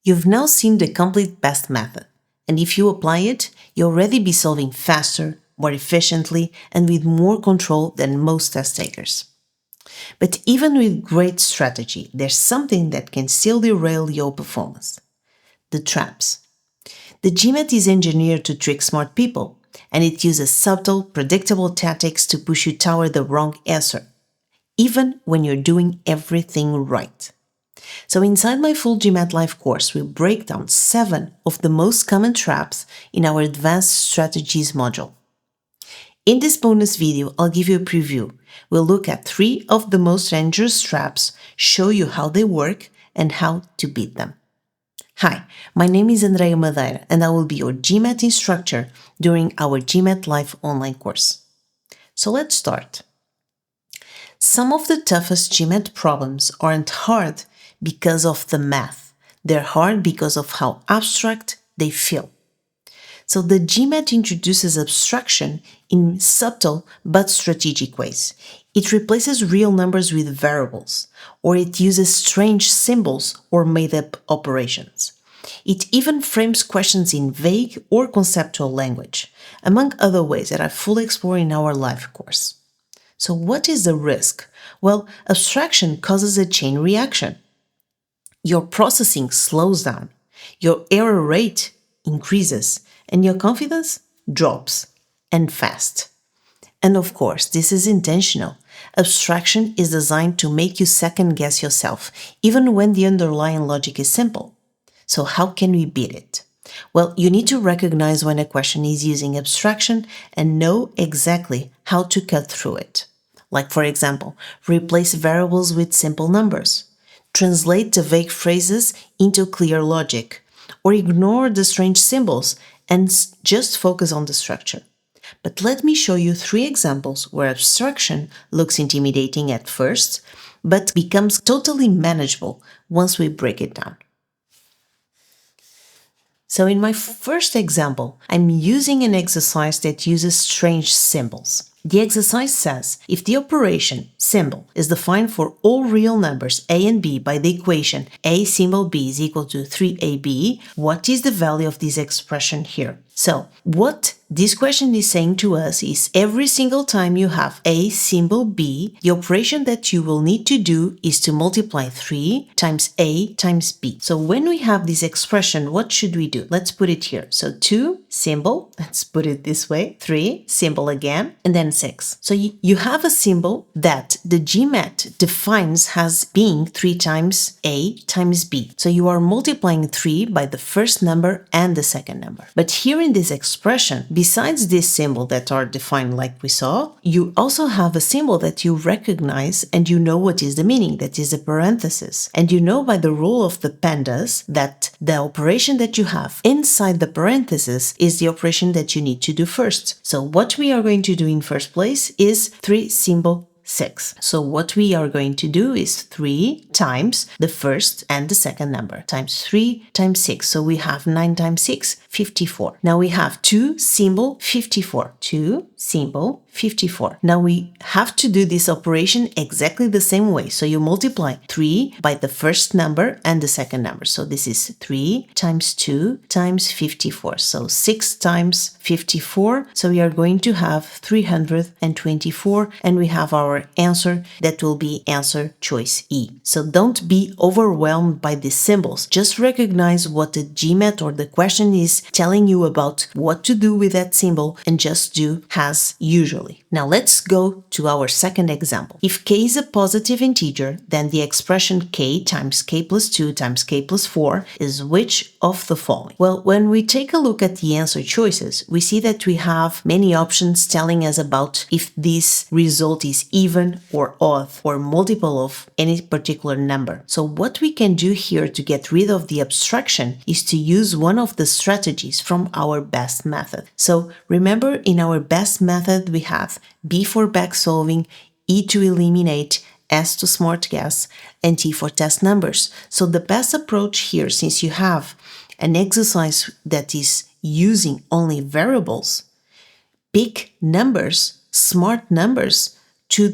You've now seen the complete best method, and if you apply it, you'll already be solving faster, more efficiently, and with more control than most test takers. But even with great strategy, there's something that can still derail your performance: the traps. The GMAT is engineered to trick smart people, and it uses subtle, predictable tactics to push you toward the wrong answer, even when you're doing everything right. So inside my full GMAT Live course, we break down 7 of the most common traps in our Advanced Strategies module. In this bonus video, I'll give you a preview. We'll look at 3 of the most dangerous traps, show you how they work, and how to beat them. Hi, my name is Andrea Madeira, and I will be your GMAT instructor during our GMAT Live online course. So let's start. Some of the toughest GMAT problems aren't hard because of the math. They're hard because of how abstract they feel. So the GMAT introduces abstraction in subtle but strategic ways. It replaces real numbers with variables, or it uses strange symbols or made-up operations. It even frames questions in vague or conceptual language, among other ways that I fully explore in our live course. So what is the risk? Well, abstraction causes a chain reaction. Your processing slows down, your error rate increases, and your confidence drops, and fast. And of course, this is intentional. Abstraction is designed to make you second-guess yourself, even when the underlying logic is simple. So how can we beat it? Well, you need to recognize when a question is using abstraction and know exactly how to cut through it. Like, for example, replace variables with simple numbers, translate the vague phrases into clear logic, or ignore the strange symbols and just focus on the structure. But let me show you 3 examples where abstraction looks intimidating at first, but becomes totally manageable once we break it down. So in my first example, I'm using an exercise that uses strange symbols. The exercise says, if the operation symbol is defined for all real numbers a and b by the equation a symbol b is equal to 3ab, what is the value of this expression here? So what this question is saying to us is every single time you have a symbol b, the operation that you will need to do is to multiply 3 times a times b. So when we have this expression, what should we do? Let's put it here. So 2 symbol, let's put it this way, 3 symbol again, and then 6. So you have a symbol that the GMAT defines as being 3 times a times b. So you are multiplying 3 by the first number and the second number. But here in this expression, besides this symbol that are defined like we saw, you also have a symbol that you recognize and you know what is the meaning, that is a parenthesis. And you know by the rule of the pandas that the operation that you have inside the parenthesis is the operation that you need to do first. So what we are going to do in first place is 3 symbol 6. So what we are going to do is 3 times the first and the second number, times 3 times 6. So we have 9 times 6, 54. Now we have 2 symbol 54. 2 symbol 54. Now we have to do this operation exactly the same way. So you multiply 3 by the first number and the second number. So this is 3 times 2 times 54. So 6 times 54. So we are going to have 324, and we have our answer that will be answer choice E. So don't be overwhelmed by these symbols. Just recognize what the GMAT or the question is telling you about what to do with that symbol and just do as usual. Now let's go to our second example. If k is a positive integer, then the expression k times k plus 2 times k plus 4 is which of the following? Well, when we take a look at the answer choices, we see that we have many options telling us about if this result is even or odd or multiple of any particular number. So what we can do here to get rid of the abstraction is to use one of the strategies from our best method. So remember, in our best method we have B for back solving, E to eliminate, S to smart guess, and T for test numbers. So the best approach here, since you have an exercise that is using only variables, pick numbers, smart numbers to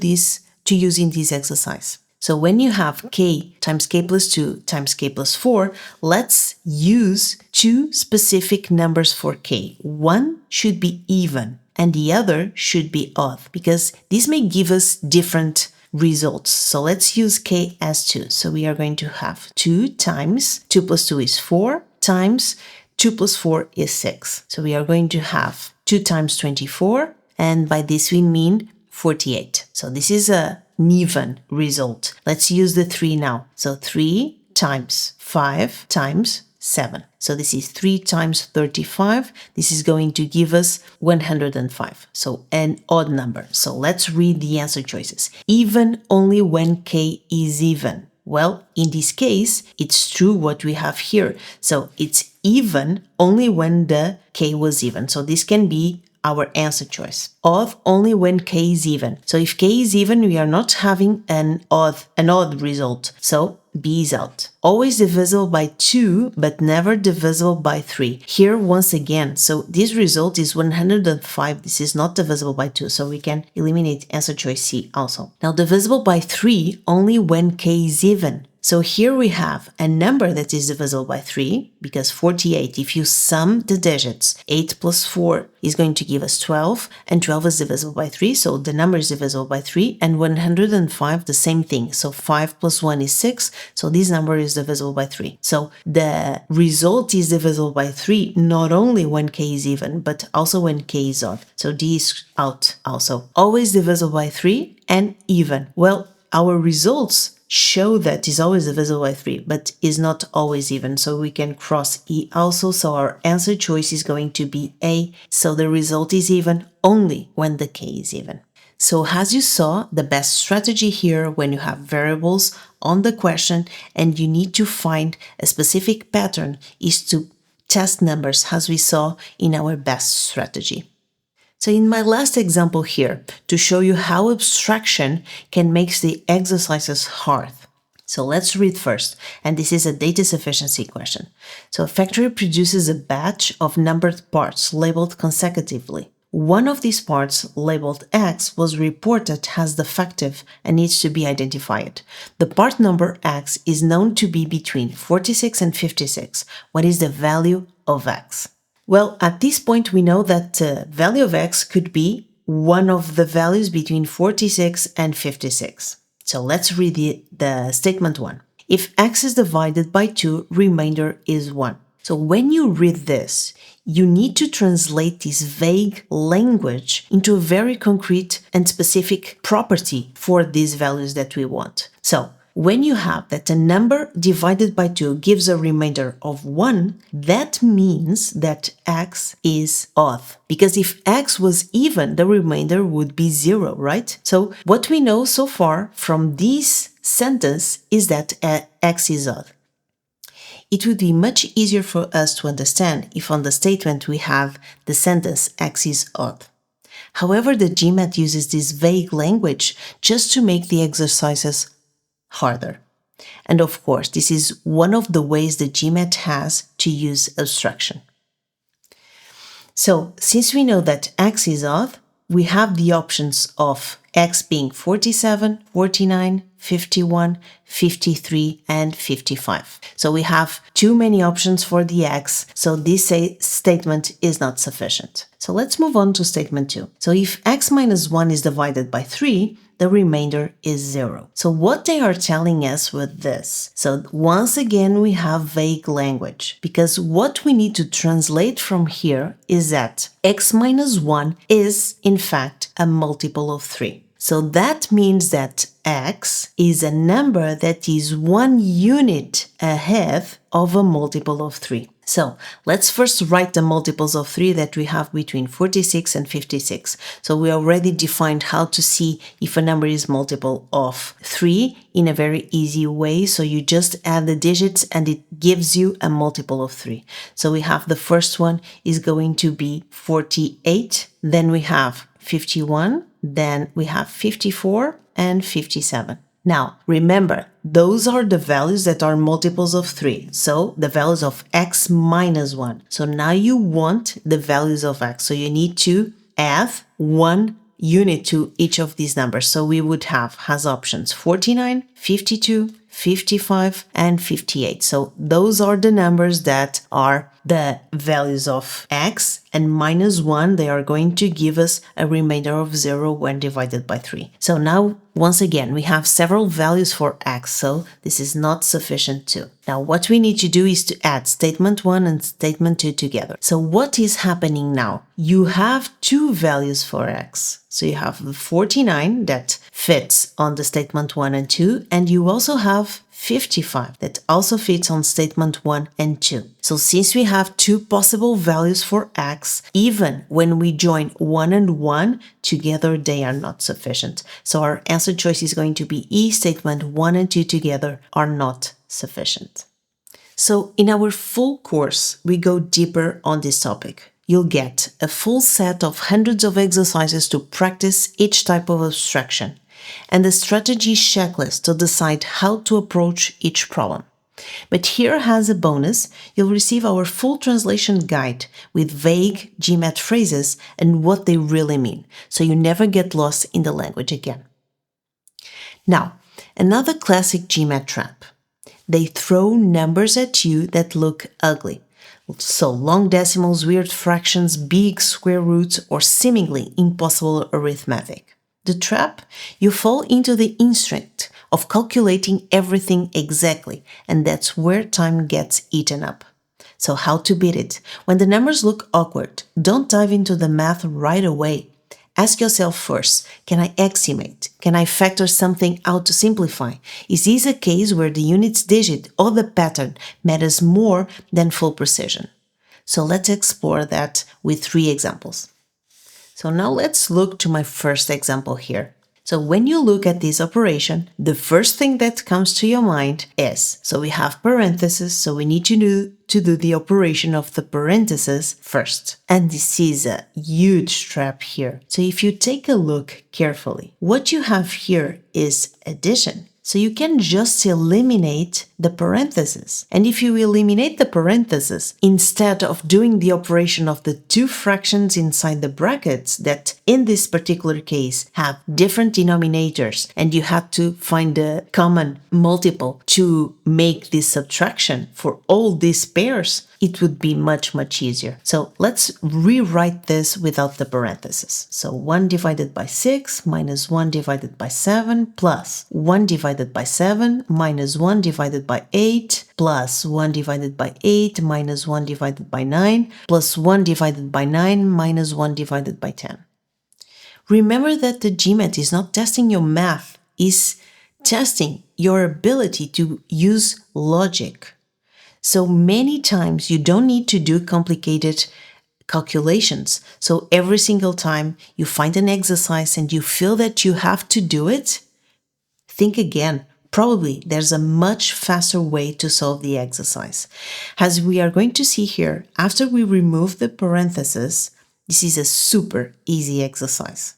use in this exercise. So when you have k times k plus 2 times k plus 4, let's use two specific numbers for k. One should be even and the other should be odd, because this may give us different results. So let's use k as 2. So we are going to have 2 times 2 plus 2 is 4 times 2 plus 4 is 6. So we are going to have 2 times 24, and by this we mean 48. So this is an even result. Let's use the 3 now. So 3 times 5 times 7. So this is 3 times 35. This is going to give us 105. So an odd number. So let's read the answer choices. Even only when k is even. Well, in this case, it's true what we have here. So it's even only when the k was even. So this can be our answer choice. Odd only when k is even. So if k is even, we are not having an odd result. So B is out. Always divisible by 2, but never divisible by 3. Here, once again, so this result is 105. This is not divisible by 2, so we can eliminate answer choice C also. Now, divisible by 3 only when k is even. So here we have a number that is divisible by 3, because 48, if you sum the digits, 8 plus 4 is going to give us 12, and 12 is divisible by 3, so the number is divisible by 3, and 105, the same thing. So 5 plus 1 is 6, so this number is divisible by 3. So the result is divisible by 3, not only when k is even, but also when k is odd. So D is out also. Always divisible by 3 and even. Well, our results show that is always divisible by 3, but is not always even, so we can cross E also. So our answer choice is going to be A. So the result is even only when the k is even. So as you saw, the best strategy here when you have variables on the question and you need to find a specific pattern is to test numbers, as we saw in our best strategy. So in my last example here, to show you how abstraction can make the exercises hard. So let's read first, and this is a data sufficiency question. So a factory produces a batch of numbered parts labeled consecutively. One of these parts, labeled X, was reported as defective and needs to be identified. The part number X is known to be between 46 and 56. What is the value of X? Well, at this point, we know that the value of X could be one of the values between 46 and 56. So let's read the statement 1. If X is divided by 2, remainder is 1. So when you read this, you need to translate this vague language into a very concrete and specific property for these values that we want. So when you have that a number divided by 2 gives a remainder of 1, that means that X is odd. Because if X was even, the remainder would be 0, right? So what we know so far from this sentence is that X is odd. It would be much easier for us to understand if on the statement we have the sentence X is odd. However, the GMAT uses this vague language just to make the exercises harder. And of course, this is one of the ways the GMAT has to use abstraction. So, since we know that X is odd, we have the options of X being 47, 49, 51, 53, and 55. So we have too many options for the X, so this statement is not sufficient. So let's move on to statement 2. So if X minus 1 is divided by 3, the remainder is 0. So what they are telling us with this? So once again, we have vague language, because what we need to translate from here is that X minus 1 is, in fact, a multiple of 3. So that means that X is a number that is 1 unit ahead of a multiple of 3. So let's first write the multiples of 3 that we have between 46 and 56. So we already defined how to see if a number is multiple of 3 in a very easy way. So you just add the digits and it gives you a multiple of 3. So we have the first one is going to be 48. Then we have 51. Then we have 54 and 57. Now, remember, those are the values that are multiples of 3. So the values of X minus 1. So now you want the values of X. So you need to add 1 unit to each of these numbers. So we would have as options 49, 52, 55, and 58. So those are the numbers that are the values of x, and minus 1, they are going to give us a remainder of 0 when divided by 3. So now, once again, we have several values for x, so this is not sufficient too. Now, what we need to do is to add statement 1 and statement 2 together. So what is happening now? You have two values for x. So you have the 49 that fits on the statement 1 and 2, and you also have 55 that also fits on statement 1 and 2. So since we have two possible values for x, even when we join 1 and 1 together, they are not sufficient. So our answer choice is going to be E, statement 1 and 2 together are not sufficient. So in our full course, we go deeper on this topic. You'll get a full set of hundreds of exercises to practice each type of abstraction, and a strategy checklist to decide how to approach each problem. But here as a bonus, you'll receive our full translation guide with vague GMAT phrases and what they really mean, so you never get lost in the language again. Now, another classic GMAT trap. They throw numbers at you that look ugly. So long decimals, weird fractions, big square roots, or seemingly impossible arithmetic. The trap? You fall into the instinct of calculating everything exactly, and that's where time gets eaten up. So how to beat it? When the numbers look awkward, don't dive into the math right away. Ask yourself first, can I estimate? Can I factor something out to simplify? Is this a case where the units digit or the pattern matters more than full precision? So let's explore that with 3 examples. So now let's look to my first example here. So when you look at this operation, the first thing that comes to your mind is, so we have parentheses, so we need to do the operation of the parentheses first. And this is a huge trap here. So if you take a look carefully, what you have here is addition. So you can just eliminate the parentheses. And if you eliminate the parentheses, instead of doing the operation of the two fractions inside the brackets that in this particular case have different denominators, and you had to find a common multiple to make this subtraction for all these pairs, it would be much easier. So let's rewrite this without the parentheses. So 1 divided by 6 minus 1 divided by 7 plus 1 divided by 7 minus 1 divided by 8 plus 1 divided by 8 minus 1 divided by 9 plus 1 divided by 9 minus 1 divided by 10. Remember that the GMAT is not testing your math, it's testing your ability to use logic. So many times you don't need to do complicated calculations. So every single time you find an exercise and you feel that you have to do it, think again. Probably there's a much faster way to solve the exercise. As we are going to see here, after we remove the parentheses, this is a super easy exercise.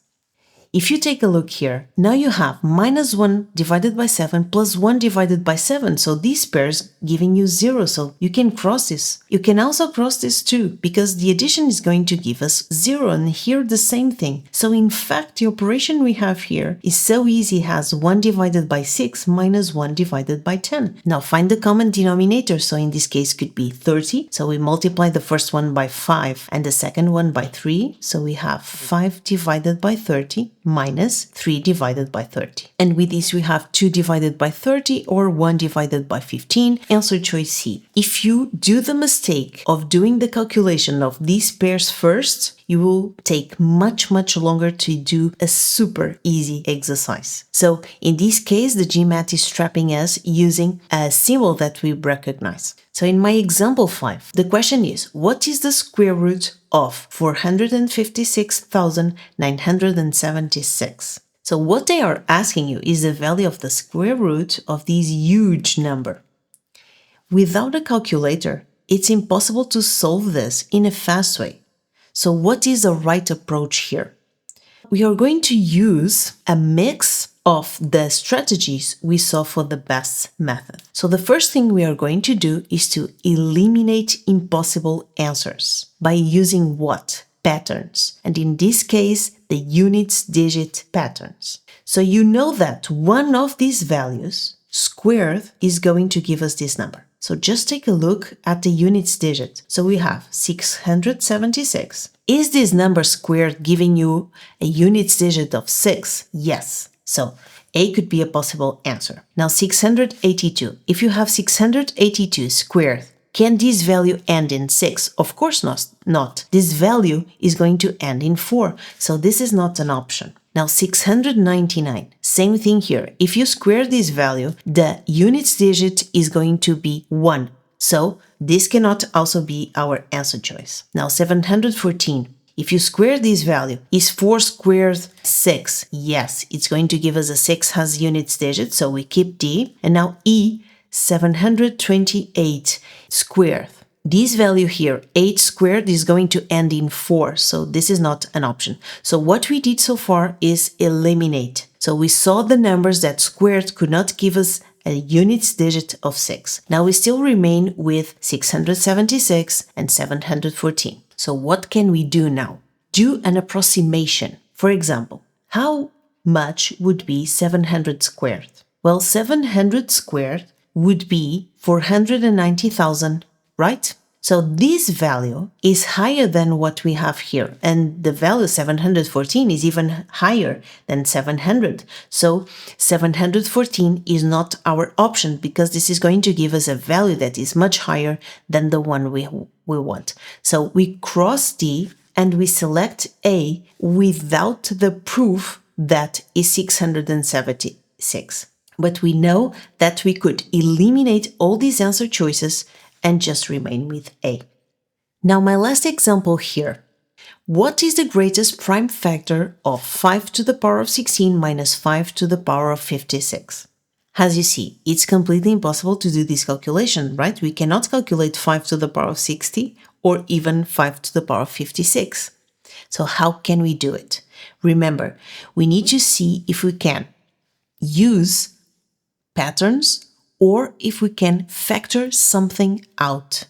If you take a look here, now you have minus 1 divided by 7 plus 1 divided by 7. So these pairs giving you 0. So you can cross this. You can also cross this too, because the addition is going to give us 0, and here the same thing. So in fact, the operation we have here is so easy as 1 divided by 6 minus 1 divided by 10. Now find the common denominator. So in this case could be 30. So we multiply the first one by 5 and the second one by 3. So we have 5 divided by 30. Minus 3 divided by 30. And with this we have 2 divided by 30 or 1 divided by 15. Answer choice C. If you do the mistake of doing the calculation of these pairs first, you will take much longer to do a super easy exercise. So in this case, the GMAT is trapping us using a symbol that we recognize. So in my example 5, the question is, what is the square root of 456,976? So what they are asking you is the value of the square root of this huge number. Without a calculator, it's impossible to solve this in a fast way. So what is the right approach here? We are going to use a mix of the strategies we saw for the best method. So the first thing we are going to do is to eliminate impossible answers by using what? patterns, and in this case, the units digit patterns. So you know that one of these values squared is going to give us this number. So just take a look at the units digit. So we have 676. Is this number squared giving you a units digit of 6? Yes. So A could be a possible answer. Now 682. If you have 682 squared, can this value end in 6? Of course not. This value is going to end in 4. So this is not an option. Now 699, same thing here. If you square this value, the units digit is going to be 1. So this cannot also be our answer choice. Now 714, if you square this value, is 4 squared 6? Yes, it's going to give us a 6 has units digit, so we keep D. And now E, 728 squared. This value here, 8 squared, is going to end in 4, so this is not an option. So what we did so far is eliminate. So we saw the numbers that squared could not give us a units digit of 6. Now we still remain with 676 and 714. So what can we do now? Do an approximation. For example, how much would be 700 squared? Well, 700 squared would be 490,000, right? So this value is higher than what we have here, and the value 714 is even higher than 700. So 714 is not our option because this is going to give us a value that is much higher than the one we want. So we cross D and we select A without the proof that is 676. But we know that we could eliminate all these answer choices and just remain with A. Now my last example here. What is the greatest prime factor of 5 to the power of 16 minus 5 to the power of 56? As you see, it's completely impossible to do this calculation, right? We cannot calculate 5 to the power of 60 or even 5 to the power of 56. So how can we do it? Remember, we need to see if we can use patterns or if we can factor something out.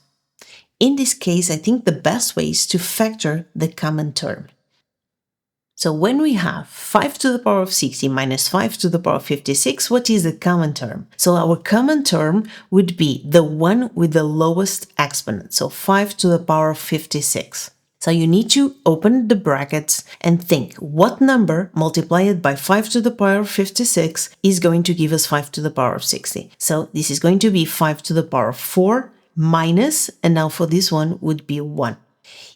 In this case, I think the best way is to factor the common term. So when we have 5 to the power of 60 minus 5 to the power of 56, what is the common term? So our common term would be the one with the lowest exponent, so 5 to the power of 56. So you need to open the brackets and think what number multiplied by 5 to the power of 56 is going to give us 5 to the power of 60. So this is going to be 5 to the power of 4 minus, and now for this one would be 1.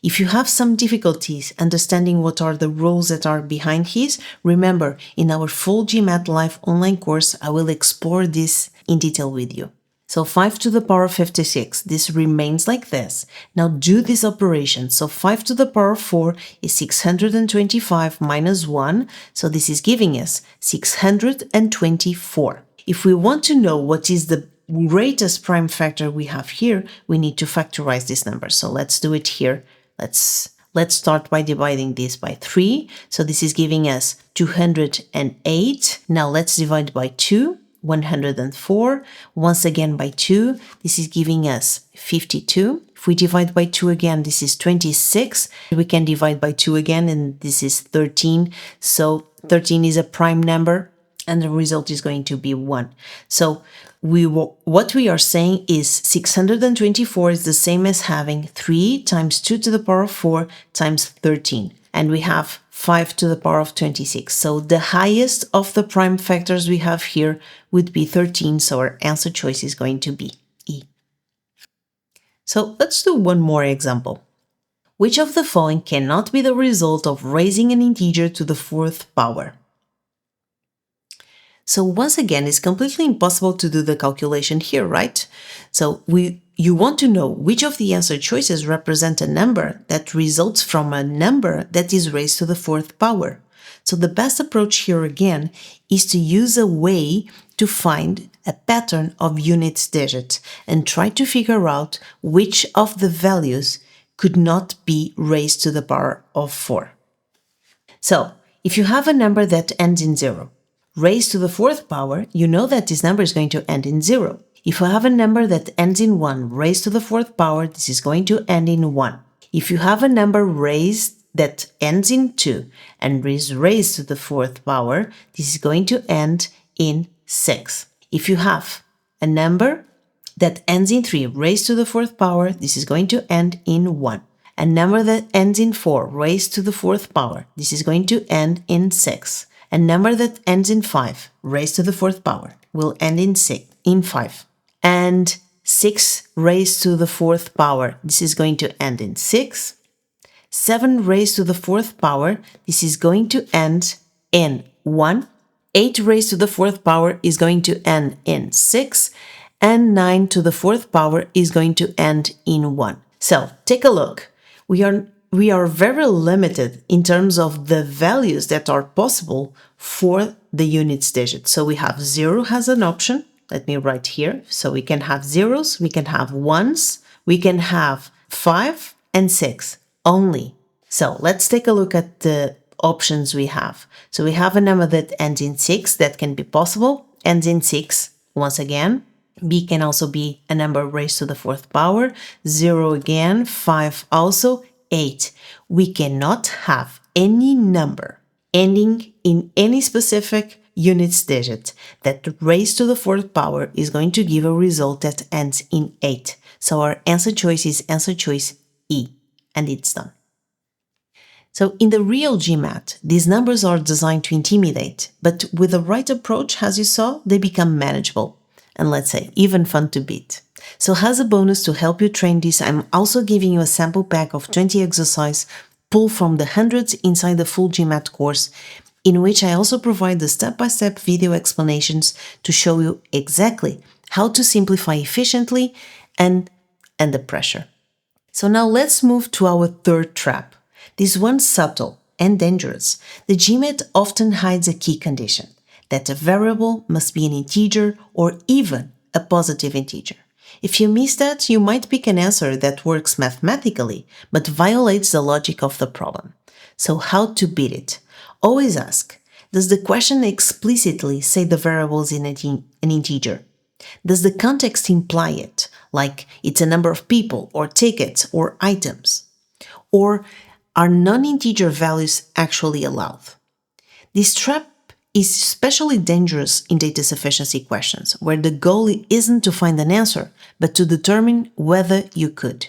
If you have some difficulties understanding what are the rules that are behind his, remember, in our full GMAT Live online course, I will explore this in detail with you. So 5 to the power of 56, this remains like this. Now do this operation. So 5 to the power of 4 is 625 minus 1. So this is giving us 624. If we want to know what is the greatest prime factor we have here, we need to factorize this number. So let's do it here. Let's start by dividing this by 3. So this is giving us 208. Now let's divide by 2. 104, once again by 2, this is giving us 52. If we divide by 2 again, this is 26. We can divide by 2 again, and this is 13. So 13 is a prime number, and the result is going to be 1. So what we are saying is 624 is the same as having 3 times 2 to the power of 4 times 13. And we have 5 to the power of 26. So the highest of the prime factors we have here would be 13. So our answer choice is going to be E. So let's do one more example. Which of the following cannot be the result of raising an integer to the 4th power? So once again, it's completely impossible to do the calculation here, right? So you want to know which of the answer choices represent a number that results from a number that is raised to the 4th power. So the best approach here again is to use a way to find a pattern of units digit and try to figure out which of the values could not be raised to the power of 4. So if you have a number that ends in 0, raised to the 4th power, you know that this number is going to end in 0. If you have a number that ends in 1 raised to the 4th power, this is going to end in 1. If you have a number raised that ends in 2 and is raised to the fourth power, this is going to end in 6. If you have a number that ends in 3 raised to the fourth power, this is going to end in 1. A number that ends in 4 raised to the fourth power, this is going to end in 6. A number that ends in 5 raised to the fourth power will end in 5. And 6 raised to the fourth power, this is going to end in 6. 7 raised to the fourth power, this is going to end in 1. 8 raised to the fourth power is going to end in 6. And 9 to the fourth power is going to end in 1. So take a look. We are very limited in terms of the values that are possible for the units digit. So we have 0 as an option. Let me write here. So we can have zeros, we can have ones, we can have 5 and 6 only. So let's take a look at the options we have. So we have a number that ends in 6 that can be possible, ends in 6 once again. B can also be a number raised to the fourth power, 0 again, 5 also, 8. We cannot have any number ending in any specific units digit that raised to the fourth power is going to give a result that ends in 8. So our answer choice is answer choice E, and it's done. So in the real GMAT, these numbers are designed to intimidate, but with the right approach, as you saw, they become manageable. And let's say, even fun to beat. So as a bonus to help you train this, I'm also giving you a sample pack of 20 exercises pulled from the hundreds inside the full GMAT course, in which I also provide the step-by-step video explanations to show you exactly how to simplify efficiently and under pressure. So now let's move to our third trap. This one's subtle and dangerous. The GMAT often hides a key condition, that a variable must be an integer or even a positive integer. If you miss that, you might pick an answer that works mathematically, but violates the logic of the problem. So how to beat it? Always ask, does the question explicitly say the variable is an integer? Does the context imply it, like it's a number of people or tickets or items? Or are non-integer values actually allowed? This trap is especially dangerous in data sufficiency questions, where the goal isn't to find an answer, but to determine whether you could.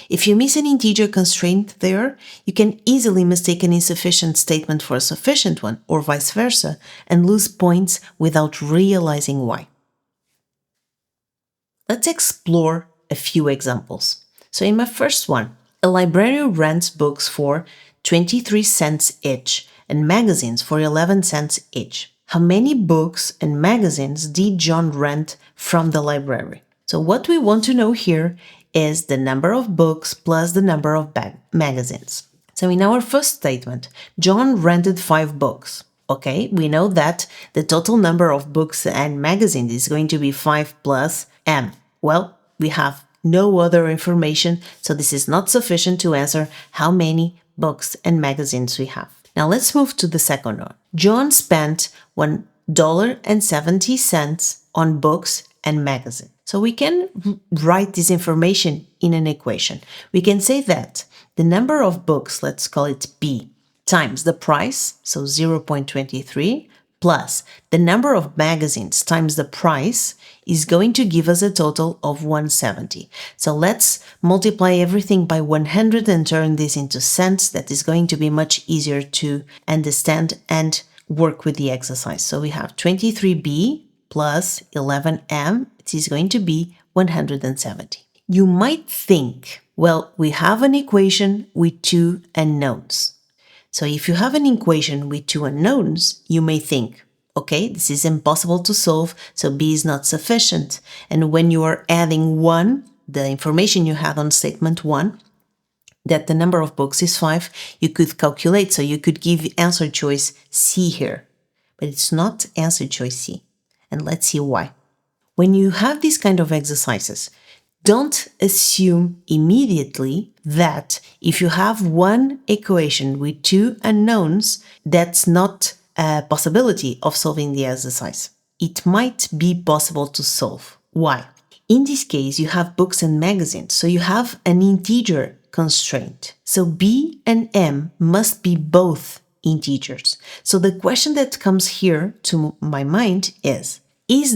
If you miss an integer constraint there, you can easily mistake an insufficient statement for a sufficient one, or vice versa, and lose points without realizing why. Let's explore a few examples. So in my first one, a library rents books for 23 cents each, and magazines for 11 cents each. How many books and magazines did John rent from the library? So what we want to know here is the number of books plus the number of magazines. So in our first statement, John rented 5 books. Okay, we know that the total number of books and magazines is going to be 5 plus M. Well, we have no other information, so this is not sufficient to answer how many books and magazines we have. Now let's move to the second one. John spent $1.70 on books and magazines. So we can write this information in an equation. We can say that the number of books, let's call it B, times the price, so 0.23, plus the number of magazines times the price is going to give us a total of 170. So let's multiply everything by 100 and turn this into cents. That is going to be much easier to understand and work with the exercise. So we have 23b plus 11m. It is going to be 170. You might think, well, we have an equation with 2 unknowns. So if you have an equation with 2 unknowns, you may think, okay, this is impossible to solve, so B is not sufficient. And when you are adding 1, the information you have on statement 1, that the number of books is 5, you could calculate, so you could give answer choice C here. But it's not answer choice C. And let's see why. When you have these kind of exercises, don't assume immediately that if you have one equation with 2 unknowns, that's not a possibility of solving the exercise. It might be possible to solve. Why? In this case, you have books and magazines, so you have an integer constraint. So b and m must be both integers. So the question that comes here to my mind is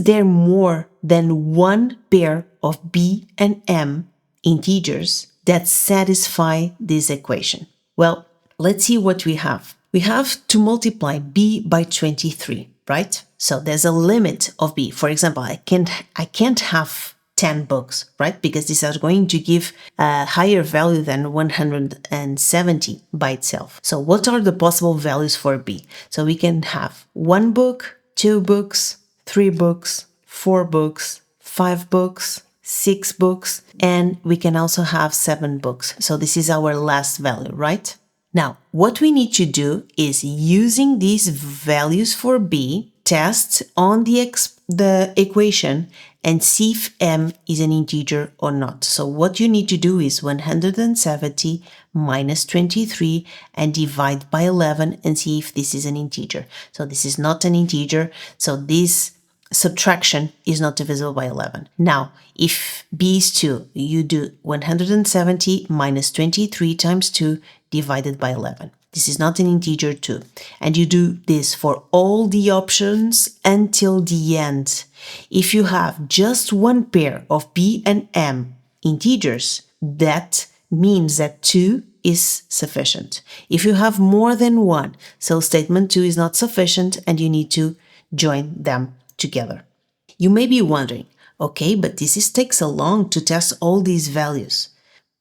there more than one pair of b and m integers that satisfy this equation? Well, let's see what we have. We have to multiply b by 23, right? So there's a limit of b. For example, I can't have 10 books, right? Because these are going to give a higher value than 170 by itself. So what are the possible values for b? So we can have 1 book, 2 books, 3 books, 4 books, 5 books, 6 books, and we can also have 7 books. So this is our last value, right? Now, what we need to do is, using these values for b, test on the equation and see if m is an integer or not. So what you need to do is 170 minus 23 and divide by 11 and see if this is an integer. So this is not an integer, so this subtraction is not divisible by 11. Now, if b is 2, you do 170 minus 23 times 2 divided by 11. This is not an integer too. And you do this for all the options until the end. If you have just one pair of b and m integers, that means that 2 is sufficient. If you have more than one, so statement 2 is not sufficient and you need to join them together. You may be wondering, okay, but this takes so long to test all these values.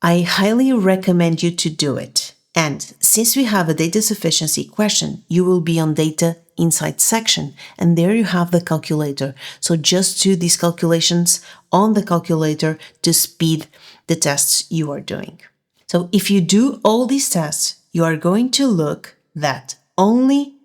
I highly recommend you to do it. And since we have a data sufficiency question, you will be on data insight section, and there you have the calculator. So just do these calculations on the calculator to speed the tests you are doing. So if you do all these tests, you are going to look that only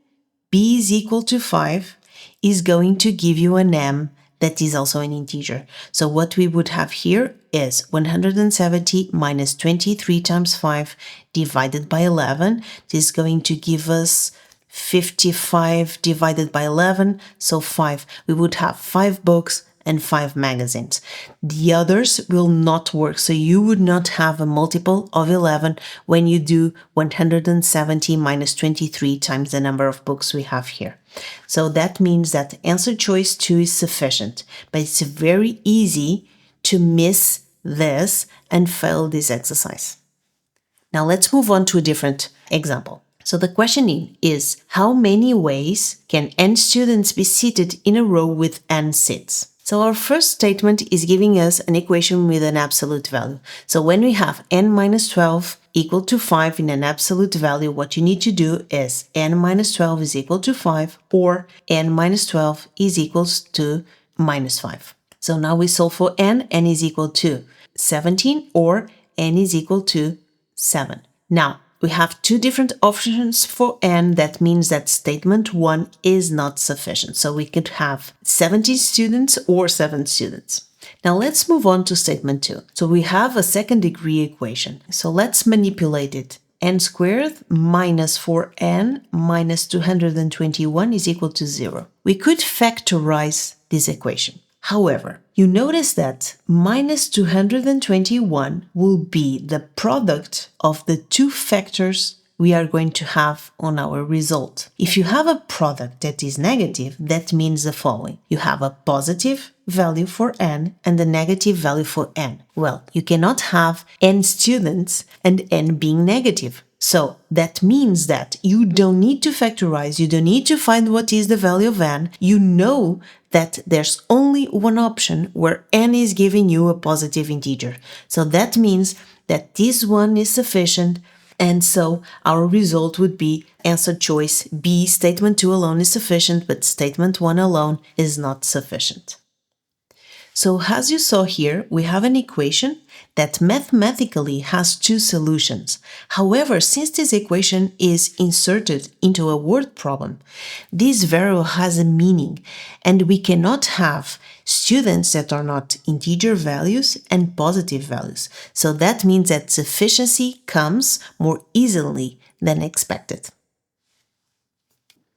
b is equal to 5 is going to give you an m that is also an integer. So what we would have here is 170 minus 23 times 5 divided by 11. This is going to give us 55 divided by 11, so 5. We would have 5 books and 5 magazines. The others will not work, so you would not have a multiple of 11 when you do 170 minus 23 times the number of books we have here. So that means that answer choice 2 is sufficient, but it's very easy to miss this and fail this exercise. Now let's move on to a different example. So the question is, how many ways can n students be seated in a row with n seats? So our first statement is giving us an equation with an absolute value. So when we have n minus 12 equal to 5 in an absolute value, what you need to do is n minus 12 is equal to 5 or n minus 12 is equals to minus 5. So now we solve for n is equal to 17 or n is equal to 7. Now, we have two different options for n. That means that statement 1 is not sufficient. So we could have 17 students or 7 students. Now let's move on to statement 2. So we have a second degree equation. So let's manipulate it. N squared minus 4n minus 221 is equal to 0. We could factorize this equation. However, you notice that minus 221 will be the product of the two factors we are going to have on our result. If you have a product that is negative, that means the following. You have a positive value for n and a negative value for n. Well, you cannot have n students and n being negative. So that means that you don't need to factorize, you don't need to find what is the value of n. You know that there's only one option where n is giving you a positive integer. So that means that this one is sufficient, and so our result would be answer choice B. Statement 2 alone is sufficient, but statement 1 alone is not sufficient. So as you saw here, we have an equation that mathematically has two solutions. However, since this equation is inserted into a word problem, this variable has a meaning, and we cannot have students that are not integer values and positive values. So that means that sufficiency comes more easily than expected.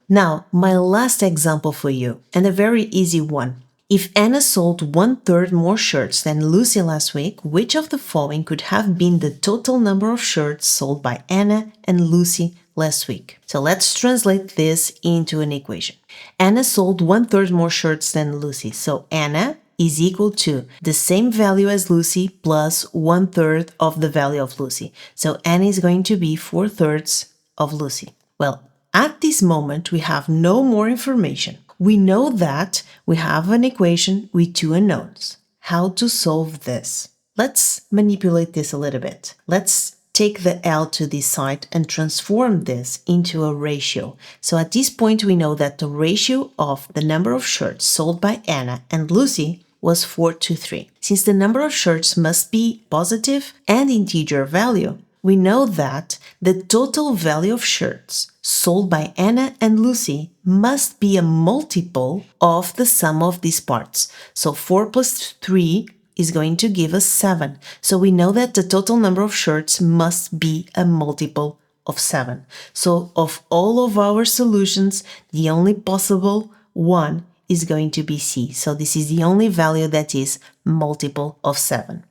Now, my last example for you, and a very easy one. If Anna sold 1/3 more shirts than Lucy last week, which of the following could have been the total number of shirts sold by Anna and Lucy last week? So let's translate this into an equation. Anna sold 1/3 more shirts than Lucy. So Anna is equal to the same value as Lucy plus 1/3 of the value of Lucy. So Anna is going to be 4/3 of Lucy. Well, at this moment, we have no more information. We know that we have an equation with two unknowns. How to solve this? Let's manipulate this a little bit. Let's take the L to this side and transform this into a ratio. So at this point, we know that the ratio of the number of shirts sold by Anna and Lucy was 4:3. Since the number of shirts must be positive and integer value, we know that the total value of shirts sold by Anna and Lucy must be a multiple of the sum of these parts. So 4 plus 3 is going to give us 7. So we know that the total number of shirts must be a multiple of 7. So of all of our solutions, the only possible one is going to be C. So this is the only value that is multiple of 7.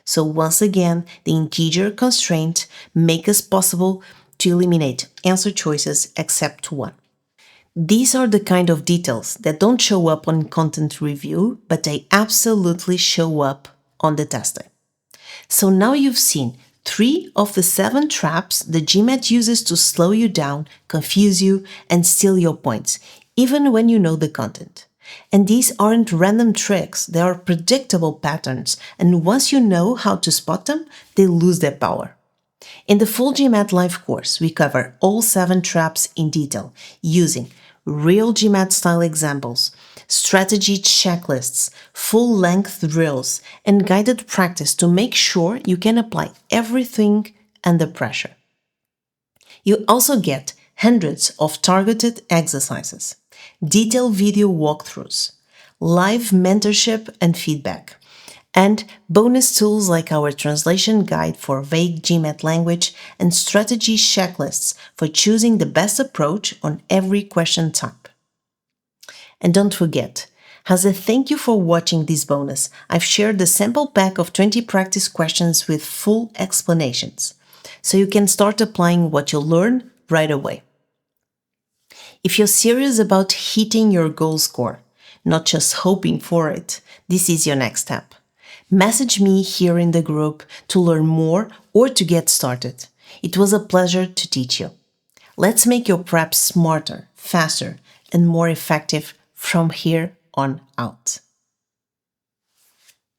So once again, the integer constraint makes us possible to eliminate answer choices except one. These are the kind of details that don't show up on content review, but they absolutely show up on the test day. So now you've seen 3 of the 7 traps the GMAT uses to slow you down, confuse you, and steal your points, even when you know the content. And these aren't random tricks, they are predictable patterns, and once you know how to spot them, they lose their power. In the full GMAT live course, we cover all 7 traps in detail, using real GMAT style examples, strategy checklists, full-length drills, and guided practice to make sure you can apply everything under pressure. You also get hundreds of targeted exercises, detailed video walkthroughs, live mentorship and feedback, and bonus tools like our translation guide for vague GMAT language and strategy checklists for choosing the best approach on every question type. And don't forget, as a thank you for watching this bonus, I've shared the sample pack of 20 practice questions with full explanations, so you can start applying what you learn right away. If you're serious about hitting your goal score, not just hoping for it, this is your next step. Message me here in the group to learn more or to get started. It was a pleasure to teach you. Let's make your prep smarter, faster, and more effective from here on out.